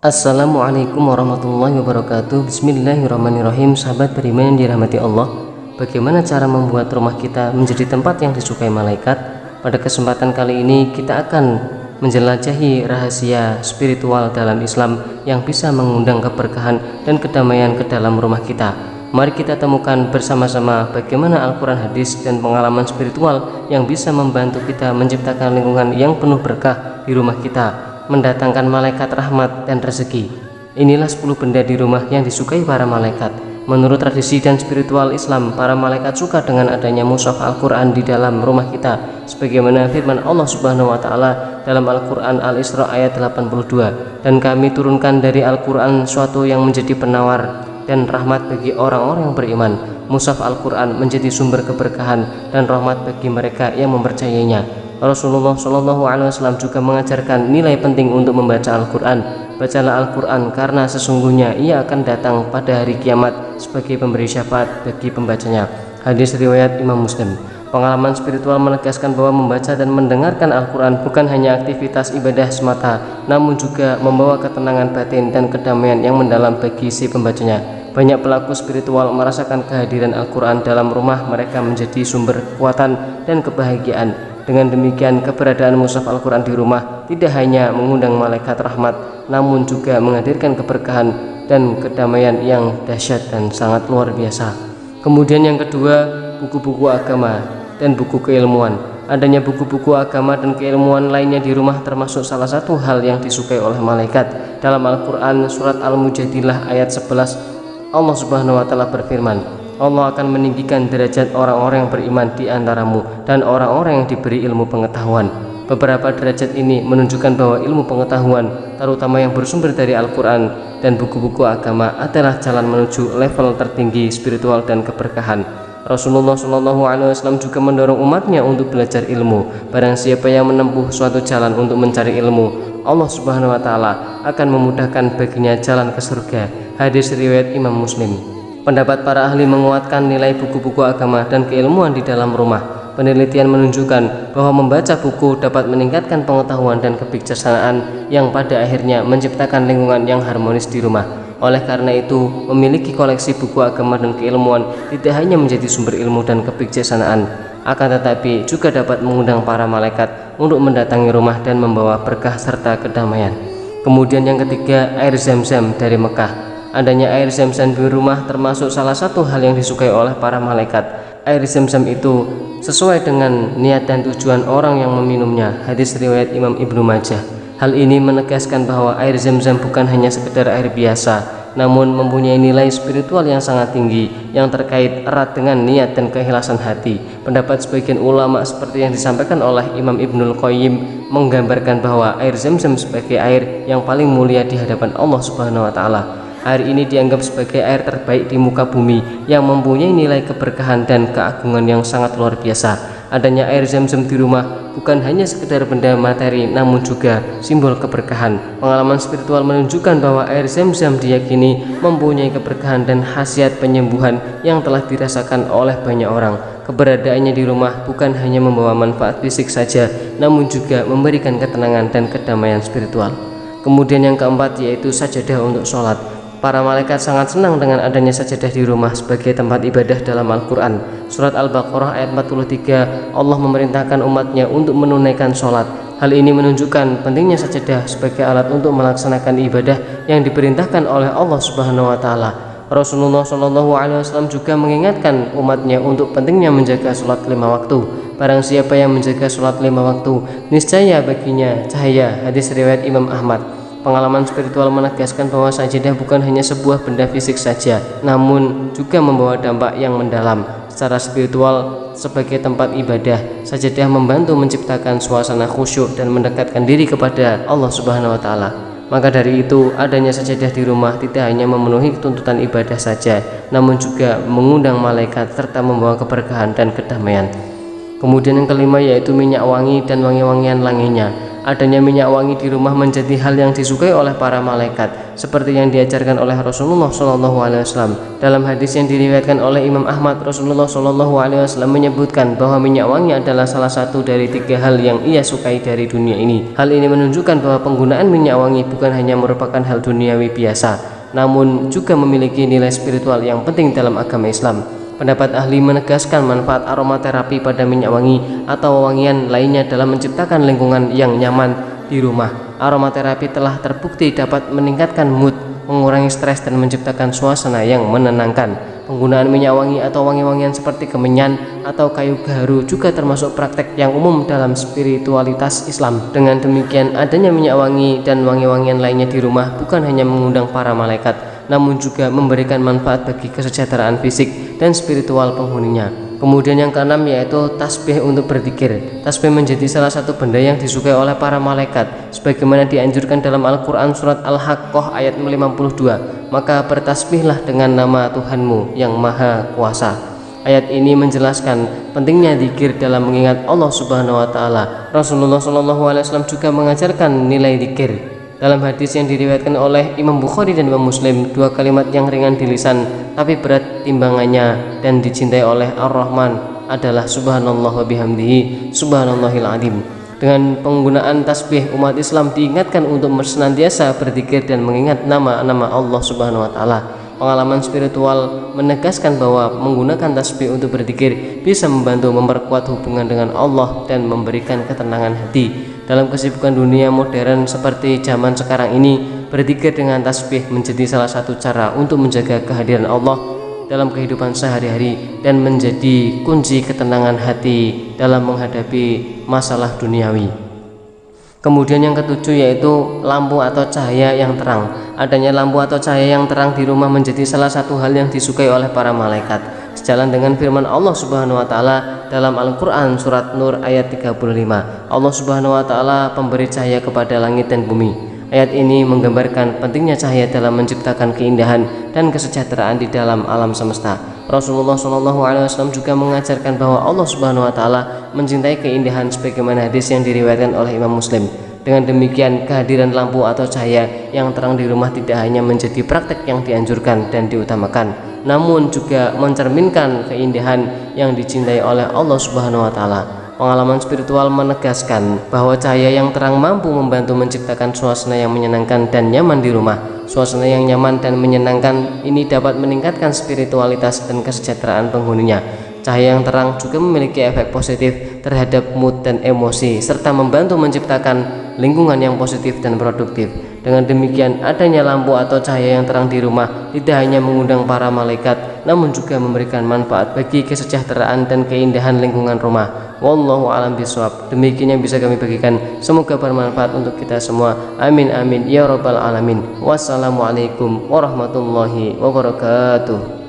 Assalamualaikum warahmatullahi wabarakatuh. Bismillahirrahmanirrahim. Sahabat beriman yang dirahmati Allah, bagaimana cara membuat rumah kita menjadi tempat yang disukai malaikat? Pada kesempatan kali ini kita akan menjelajahi rahasia spiritual dalam Islam yang bisa mengundang keberkahan dan kedamaian ke dalam rumah kita. Mari kita temukan bersama-sama bagaimana Al-Quran, hadis, dan pengalaman spiritual yang bisa membantu kita menciptakan lingkungan yang penuh berkah di rumah kita, mendatangkan malaikat rahmat dan rezeki. Inilah 10 benda di rumah yang disukai para malaikat. Menurut tradisi dan spiritual Islam, para malaikat suka dengan adanya mushaf Al-Quran di dalam rumah kita, sebagaimana firman Allah Subhanahu wa Ta'ala dalam Al-Quran Al-Isra ayat 82, dan kami turunkan dari Al-Quran suatu yang menjadi penawar dan rahmat bagi orang-orang yang beriman. Mushaf Al-Quran menjadi sumber keberkahan dan rahmat bagi mereka yang mempercayainya. Rasulullah SAW juga mengajarkan nilai penting untuk membaca Al-Quran. Bacalah Al-Quran karena sesungguhnya ia akan datang pada hari kiamat sebagai pemberi syafaat bagi pembacanya. Hadis riwayat Imam Muslim. Pengalaman spiritual menegaskan bahwa membaca dan mendengarkan Al-Quran bukan hanya aktivitas ibadah semata, namun juga membawa ketenangan batin dan kedamaian yang mendalam bagi si pembacanya. Banyak pelaku spiritual merasakan kehadiran Al-Quran dalam rumah mereka menjadi sumber kekuatan dan kebahagiaan. Dengan demikian, keberadaan mushaf Al-Quran di rumah tidak hanya mengundang malaikat rahmat, namun juga menghadirkan keberkahan dan kedamaian yang dahsyat dan sangat luar biasa. Kemudian yang kedua, buku-buku agama dan buku keilmuan. Adanya buku-buku agama dan keilmuan lainnya di rumah termasuk salah satu hal yang disukai oleh malaikat. Dalam Al-Quran surat Al-Mujadilah ayat 11, Allah Subhanahu wa Ta'ala berfirman, Allah akan meninggikan derajat orang-orang yang beriman di antaramu dan orang-orang yang diberi ilmu pengetahuan. Beberapa derajat ini menunjukkan bahwa ilmu pengetahuan, terutama yang bersumber dari Al-Quran dan buku-buku agama, adalah jalan menuju level tertinggi spiritual dan keberkahan. Rasulullah SAW juga mendorong umatnya untuk belajar ilmu. Barang siapa yang menempuh suatu jalan untuk mencari ilmu, Allah Subhanahu wa Ta'ala akan memudahkan baginya jalan ke surga. Hadis riwayat Imam Muslim. Pendapat para ahli menguatkan nilai buku-buku agama dan keilmuan di dalam rumah. Penelitian menunjukkan bahwa membaca buku dapat meningkatkan pengetahuan dan kebijaksanaan yang pada akhirnya menciptakan lingkungan yang harmonis di rumah. Oleh karena itu, memiliki koleksi buku agama dan keilmuan tidak hanya menjadi sumber ilmu dan kebijaksanaan, akan tetapi juga dapat mengundang para malaikat untuk mendatangi rumah dan membawa berkah serta kedamaian. Kemudian yang ketiga, air Zam-Zam dari Mekah. Adanya air Zam-Zam di rumah termasuk salah satu hal yang disukai oleh para malaikat. Air Zam-Zam itu sesuai dengan niat dan tujuan orang yang meminumnya. Hadis riwayat Imam Ibnu Majah. Hal ini menegaskan bahwa air Zam-Zam bukan hanya sekedar air biasa, namun mempunyai nilai spiritual yang sangat tinggi yang terkait erat dengan niat dan keikhlasan hati. Pendapat sebagian ulama seperti yang disampaikan oleh Imam Ibnul Qayyim menggambarkan bahwa air Zam-Zam sebagai air yang paling mulia di hadapan Allah Subhanahu wa Ta'ala. Air ini dianggap sebagai air terbaik di muka bumi yang mempunyai nilai keberkahan dan keagungan yang sangat luar biasa. Adanya air Zam-Zam di rumah bukan hanya sekedar benda materi, namun juga simbol keberkahan. Pengalaman spiritual menunjukkan bahwa air Zam-Zam diyakini mempunyai keberkahan dan khasiat penyembuhan yang telah dirasakan oleh banyak orang. Keberadaannya di rumah bukan hanya membawa manfaat fisik saja, namun juga memberikan ketenangan dan kedamaian spiritual. Kemudian yang keempat yaitu sajadah untuk sholat. Para malaikat sangat senang dengan adanya sajadah di rumah sebagai tempat ibadah dalam Al-Quran. Surat Al-Baqarah ayat 43, Allah memerintahkan umatnya untuk menunaikan sholat. Hal ini menunjukkan pentingnya sajadah sebagai alat untuk melaksanakan ibadah yang diperintahkan oleh Allah Subhanahu wa Ta'ala. Rasulullah SAW juga mengingatkan umatnya untuk pentingnya menjaga sholat 5 waktu. Barang siapa yang menjaga sholat 5 waktu, niscaya baginya cahaya. Hadis riwayat Imam Ahmad. Pengalaman spiritual menegaskan bahwa sajadah bukan hanya sebuah benda fisik saja, namun juga membawa dampak yang mendalam. Secara spiritual, sebagai tempat ibadah, sajadah membantu menciptakan suasana khusyuk dan mendekatkan diri kepada Allah Subhanahu wa Ta'ala. Maka dari itu, adanya sajadah di rumah tidak hanya memenuhi tuntutan ibadah saja, namun juga mengundang malaikat serta membawa keberkahan dan kedamaian. Kemudian yang kelima yaitu minyak wangi dan wangi-wangian lainnya. Adanya minyak wangi di rumah menjadi hal yang disukai oleh para malaikat, seperti yang diajarkan oleh Rasulullah SAW. Dalam hadis yang diriwayatkan oleh Imam Ahmad, Rasulullah SAW menyebutkan bahwa minyak wangi adalah salah satu dari 3 hal yang ia sukai dari dunia ini. Hal ini menunjukkan bahwa penggunaan minyak wangi bukan hanya merupakan hal duniawi biasa, namun juga memiliki nilai spiritual yang penting dalam agama Islam. Pendapat ahli menegaskan manfaat aromaterapi pada minyak wangi atau wewangian lainnya dalam menciptakan lingkungan yang nyaman di rumah. Aromaterapi telah terbukti dapat meningkatkan mood, mengurangi stres, dan menciptakan suasana yang menenangkan. Penggunaan minyak wangi atau wangi-wangian seperti kemenyan atau kayu gaharu juga termasuk praktek yang umum dalam spiritualitas Islam. Dengan demikian, adanya minyak wangi dan wangi-wangian lainnya di rumah bukan hanya mengundang para malaikat, namun juga memberikan manfaat bagi kesejahteraan fisik dan spiritual penghuninya. Kemudian yang keenam yaitu tasbih untuk berzikir. Tasbih menjadi salah satu benda yang disukai oleh para malaikat, sebagaimana dianjurkan dalam Al-Quran surat Al-Haqqah ayat 52. Maka bertasbihlah dengan nama Tuhanmu yang Maha Kuasa. Ayat ini menjelaskan pentingnya zikir dalam mengingat Allah Subhanahu wa taala. Rasulullah SAW juga mengajarkan nilai zikir. Dalam hadis yang diriwayatkan oleh Imam Bukhari dan Imam Muslim, 2 kalimat yang ringan di lisan tapi berat timbangannya dan dicintai oleh Ar-Rahman adalah subhanallah wa bihamdihi subhanallahil azim. Dengan penggunaan tasbih, umat Islam diingatkan untuk senantiasa berzikir dan mengingat nama-nama Allah Subhanahu wa taala. Pengalaman spiritual menegaskan bahwa menggunakan tasbih untuk berzikir bisa membantu memperkuat hubungan dengan Allah dan memberikan ketenangan hati. Dalam kesibukan dunia modern seperti zaman sekarang ini, berzikir dengan tasbih menjadi salah satu cara untuk menjaga kehadiran Allah dalam kehidupan sehari-hari dan menjadi kunci ketenangan hati dalam menghadapi masalah duniawi. Kemudian yang ketujuh yaitu lampu atau cahaya yang terang. Adanya lampu atau cahaya yang terang di rumah menjadi salah satu hal yang disukai oleh para malaikat, sejalan dengan firman Allah Subhanahu wa taala dalam Al-Qur'an surat Nur ayat 35. Allah Subhanahu wa taala pemberi cahaya kepada langit dan bumi. Ayat ini menggambarkan pentingnya cahaya dalam menciptakan keindahan dan kesejahteraan di dalam alam semesta. Rasulullah SAW juga mengajarkan bahwa Allah Subhanahu wa taala mencintai keindahan sebagaimana hadis yang diriwayatkan oleh Imam Muslim. Dengan demikian, kehadiran lampu atau cahaya yang terang di rumah tidak hanya menjadi praktek yang dianjurkan dan diutamakan, namun juga mencerminkan keindahan yang dicintai oleh Allah Subhanahu wa taala. Pengalaman spiritual menegaskan bahwa cahaya yang terang mampu membantu menciptakan suasana yang menyenangkan dan nyaman di rumah. Suasana yang nyaman dan menyenangkan ini dapat meningkatkan spiritualitas dan kesejahteraan penghuninya. Cahaya yang terang juga memiliki efek positif terhadap mood dan emosi, serta membantu menciptakan lingkungan yang positif dan produktif. Dengan demikian, adanya lampu atau cahaya yang terang di rumah tidak hanya mengundang para malaikat, namun juga memberikan manfaat bagi kesejahteraan dan keindahan lingkungan rumah. Wallahu a'lam bishawab. Demikian yang bisa kami bagikan. Semoga bermanfaat untuk kita semua. Amin amin ya rabbal alamin. Wassalamualaikum warahmatullahi wabarakatuh.